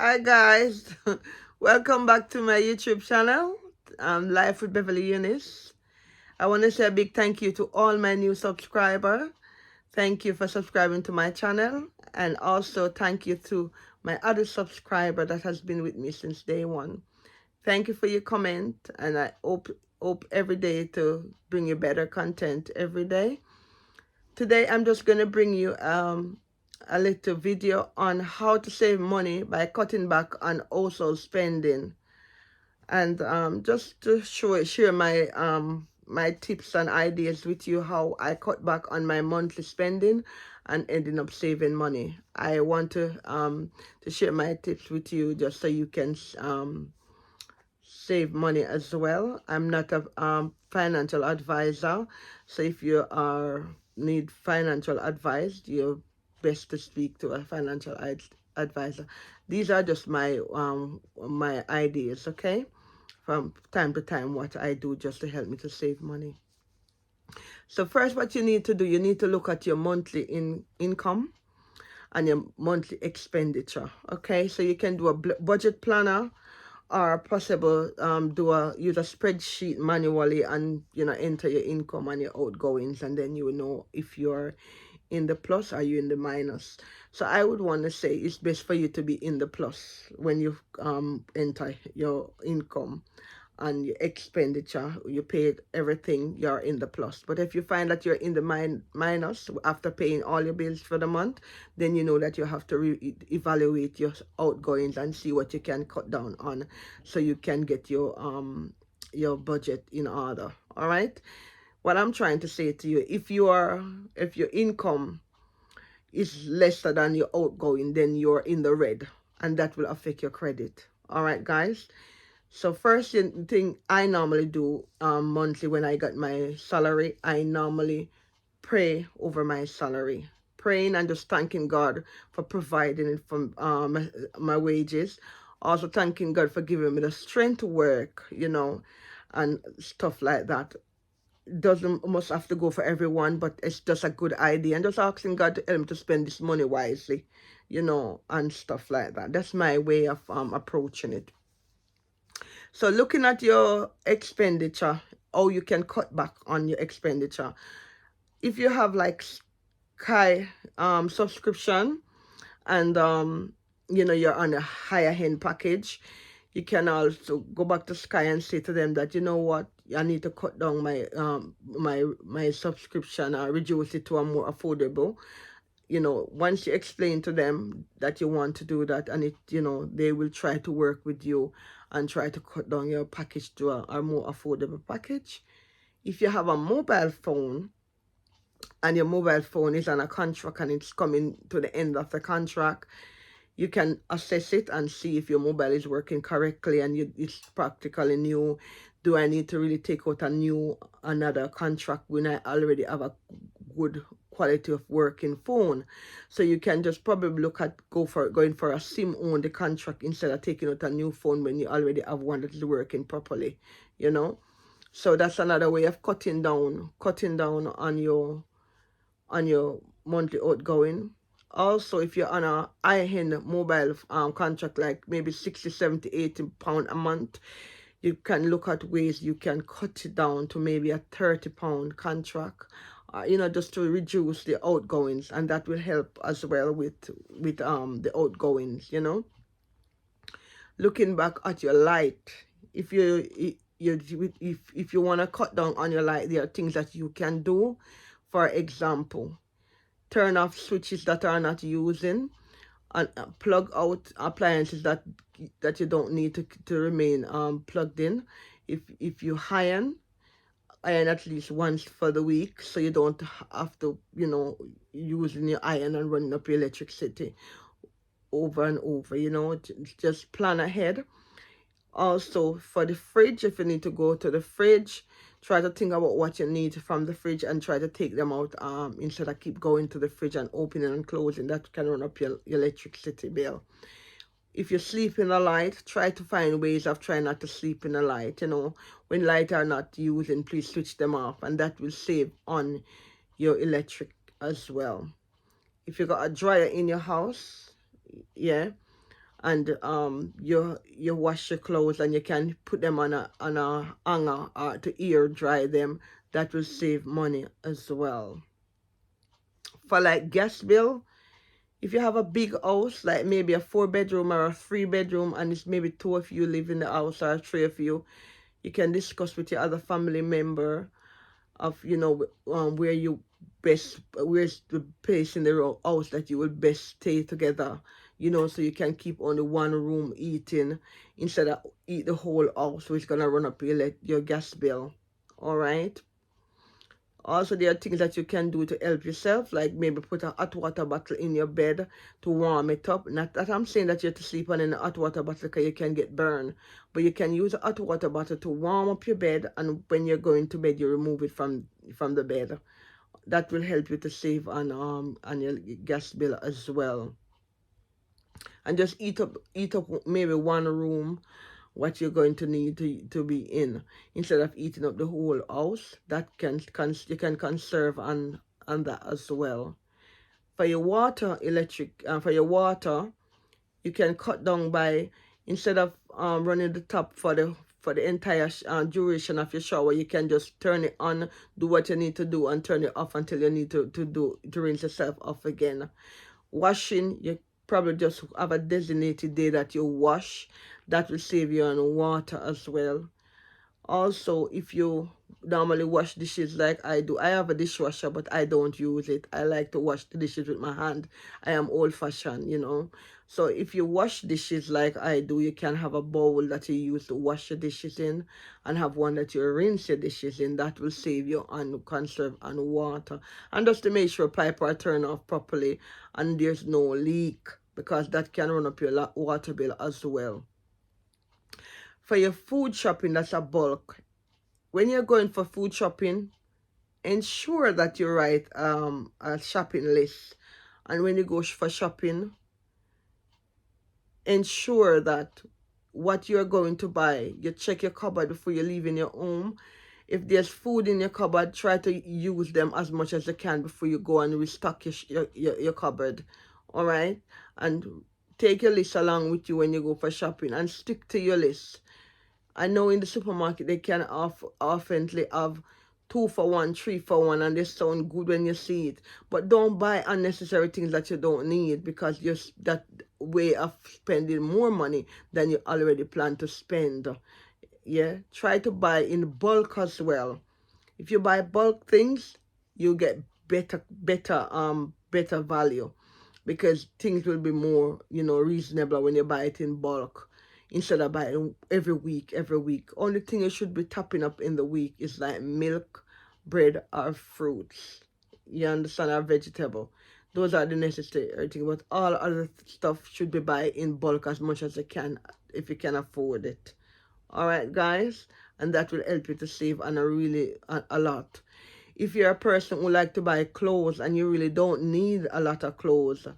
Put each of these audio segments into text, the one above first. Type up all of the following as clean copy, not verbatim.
Hi guys, welcome back to my YouTube channel, Life with Beverly Eunice. I want to say a big thank you to all my new subscribers. Thank you for subscribing to my channel, and also thank you to my other subscriber that has been with me since day one. Thank you for your comment, and I hope every day to bring you better content every day. Today I'm just going to bring you a little video on how to save money by cutting back on household spending, and just to share my tips and ideas with you, how I cut back on my monthly spending and ending up saving money. I want to share my tips with you just so you can save money as well. I'm not a financial advisor, so if you need financial advice, you're best to speak to a financial advisor. These are just my ideas, okay? From time to time, what I do just to help me to save money. So first, what you need to do, you need to look at your monthly income and your monthly expenditure, okay? So you can do a budget planner, or possible use a spreadsheet manually, and enter your income and your outgoings, and then you will know if you're in the plus or you in the minus. So I would want to say it's best for you to be in the plus when you enter your income and your expenditure, you paid everything, you're in the plus. But if you find that you're in the minus after paying all your bills for the month, then you know that you have to evaluate your outgoings and see what you can cut down on, so you can get your budget in order. All right, what I'm trying to say to you, if your income is lesser than your outgoing, then you're in the red, and that will affect your credit. All right, guys. So first thing I normally do monthly when I got my salary, I normally pray over my salary. Praying and just thanking God for providing it from my wages. Also thanking God for giving me the strength to work, and stuff like that. Doesn't must have to go for everyone, but it's just a good idea. And just asking God to help me to spend this money wisely, and stuff like that. That's my way of approaching it. So looking at your expenditure, how you can cut back on your expenditure. If you have like Sky subscription, and you're on a higher end package, you can also go back to Sky and say to them that, you know what, I need to cut down my subscription or reduce it to a more affordable. Once you explain to them that you want to do that, and they will try to work with you and try to cut down your package to a more affordable package. If you have a mobile phone and your mobile phone is on a contract and it's coming to the end of the contract, you can assess it and see if your mobile is working correctly and it's practically new. Do I need to really take out another contract when I already have a good quality of working phone? So you can just probably look at going for a SIM only contract instead of taking out a new phone when you already have one that is working properly. So that's another way of cutting down on your monthly outgoing. Also, if you're on a high-end mobile contract, like maybe 60, 70, 80 pound a month, you can look at ways you can cut it down to maybe a 30-pound contract, just to reduce the outgoings, and that will help as well with the outgoings. Looking back at your light, if if you want to cut down on your light, there are things that you can do. For example, turn off switches that are not using, and plug out appliances that you don't need to remain plugged in. If you iron at least once for the week, so you don't have to using your iron and running up your electricity over and over. Just plan ahead. Also, for the fridge, if you need to go to the fridge, try to think about what you need from the fridge and try to take them out instead of keep going to the fridge and opening and closing. That can run up your electricity bill. If you sleep in the light, try to find ways of trying not to sleep in the light. When light are not using, please switch them off, and that will save on your electric as well. If you got a dryer in your house, yeah, and you wash your clothes and you can put them on a hanger to air dry them. That will save money as well. For like gas bill, if you have a big house, like maybe a 4 bedroom or a 3 bedroom, and it's maybe two of you live in the house or three of you can discuss with your other family member of where you best, where's the place in the house that you will best stay together, so you can keep only one room eating instead of eat the whole house, so it's gonna run up your gas bill. All right. Also, there are things that you can do to help yourself, like maybe put a hot water bottle in your bed to warm it up. Not that I'm saying that you have to sleep on in a hot water bottle because you can get burned, but you can use a hot water bottle to warm up your bed, and when you're going to bed, you remove it from the bed. That will help you to save on your gas bill as well. And just eat up maybe one room what you're going to need to be in instead of eating up the whole house. That you can conserve on that as well. For your for your water, you can cut down by, instead of running the tap for the entire duration of your shower, you can just turn it on, do what you need to do, and turn it off until you need to rinse yourself off again. Washing, you probably just have a designated day that you wash. That will save you on water as well. Also, if you normally wash dishes like I do, I have a dishwasher, but I don't use it. I like to wash the dishes with my hand. I am old fashioned. So if you wash dishes like I do, you can have a bowl that you use to wash your dishes in and have one that you rinse your dishes in. That will save you on conserve on water. And just to make sure pipe are turned off properly and there's no leak, because that can run up your water bill as well. For your food shopping, that's a bulk. When you're going for food shopping, ensure that you write a shopping list. And when you go for shopping, ensure that what you're going to buy, you check your cupboard before you leave in your home. If there's food in your cupboard, try to use them as much as you can before you go and restock your cupboard. All right? And take your list along with you when you go for shopping and stick to your list. I know in the supermarket they can often have 2 for 1, 3 for 1, and they sound good when you see it. But don't buy unnecessary things that you don't need, because that way of spending more money than you already plan to spend. Yeah, try to buy in bulk as well. If you buy bulk things, you get better value, because things will be more, reasonable when you buy it in bulk instead of buying every week. Only thing you should be topping up in the week is like milk, bread, or fruits. You understand? Or vegetable. Those are the necessary things, but all other stuff should be buy in bulk as much as you can if you can afford it. All right, guys, and that will help you to save on a lot. If you're a person who like to buy clothes and you really don't need a lot of clothes,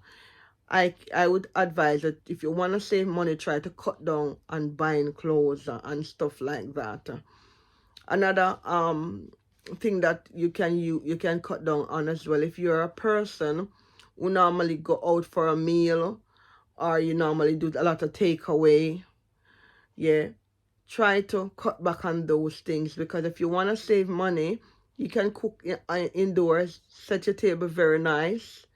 I would advise that if you want to save money, try to cut down on buying clothes and stuff like that. Another thing that you can cut down on as well, if you're a person who normally go out for a meal, or you normally do a lot of takeaway, yeah, try to cut back on those things, because if you want to save money, you can cook indoors, set your table very nice,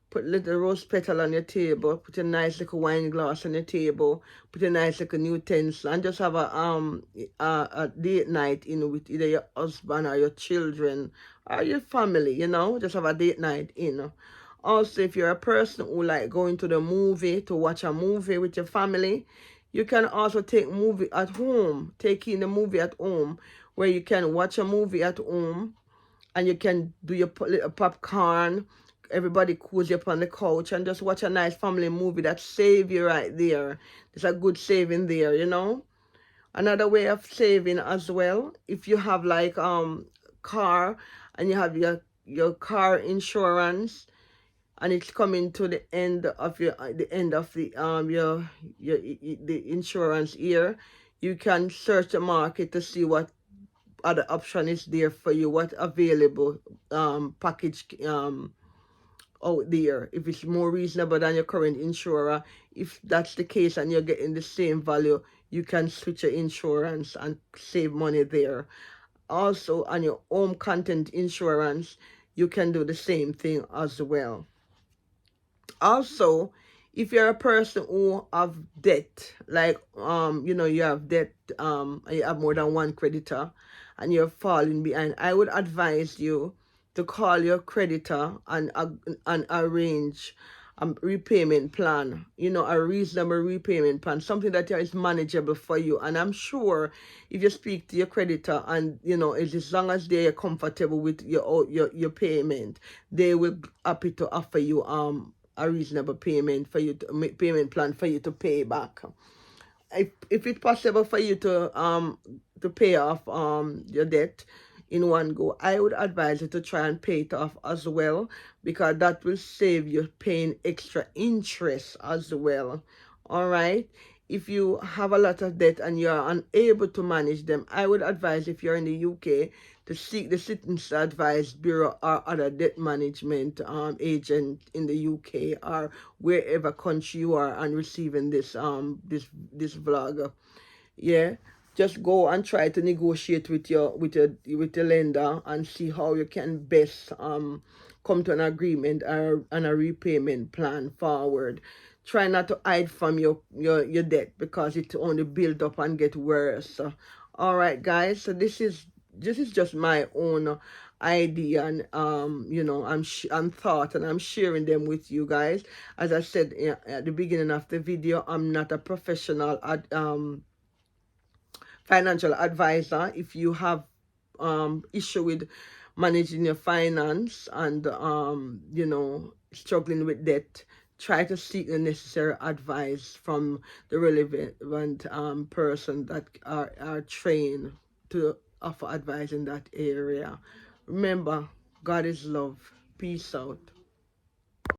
put little rose petal on your table, put a nice little wine glass on your table, put a nice little utensil, and just have a date night with either your husband or your children or your family, just have a date night. Also, if you're a person who like going to the movie to watch a movie with your family, you can also take in the movie at home, where you can watch a movie at home and you can do your little popcorn. Everybody cozy up on the couch and just watch a nice family movie. That save you right there. There's a good saving there. Another way of saving as well, if you have like car and you have your car insurance, and it's coming to the end of the insurance year, you can search the market to see what other option is there for you, what available package out there. If it's more reasonable than your current insurer, if that's the case and you're getting the same value, you can switch your insurance and save money there. Also, on your home content insurance, you can do the same thing as well. Also, if you're a person who have debt, like you have debt, and you have more than one creditor and you're falling behind, I would advise you to call your creditor and arrange a repayment plan, a reasonable repayment plan, something that is manageable for you. And I'm sure if you speak to your creditor and as long as they're comfortable with your payment, they will happy to offer you a reasonable payment plan for you to pay back. If it's possible for you to pay off your debt in one go, I would advise you to try and pay it off as well, because that will save you paying extra interest as well. All right. If you have a lot of debt and you're unable to manage them, I would advise, if you're in the UK, to seek the Citizens Advice Bureau or other debt management agent in the UK or wherever country you are and receiving this vlog. Yeah, just go and try to negotiate with your lender and see how you can best come to an agreement or and a repayment plan forward. Try not to hide from your debt, because it only build up and get worse. All right, guys, so this is just my own idea, and I'm thought, and I'm sharing them with you guys. As I said at the beginning of the video, I'm not a professional at financial advisor. If you have issue with managing your finance and struggling with debt, try to seek the necessary advice from the relevant person that are trained to offer advice in that area. Remember, God is love. Peace out.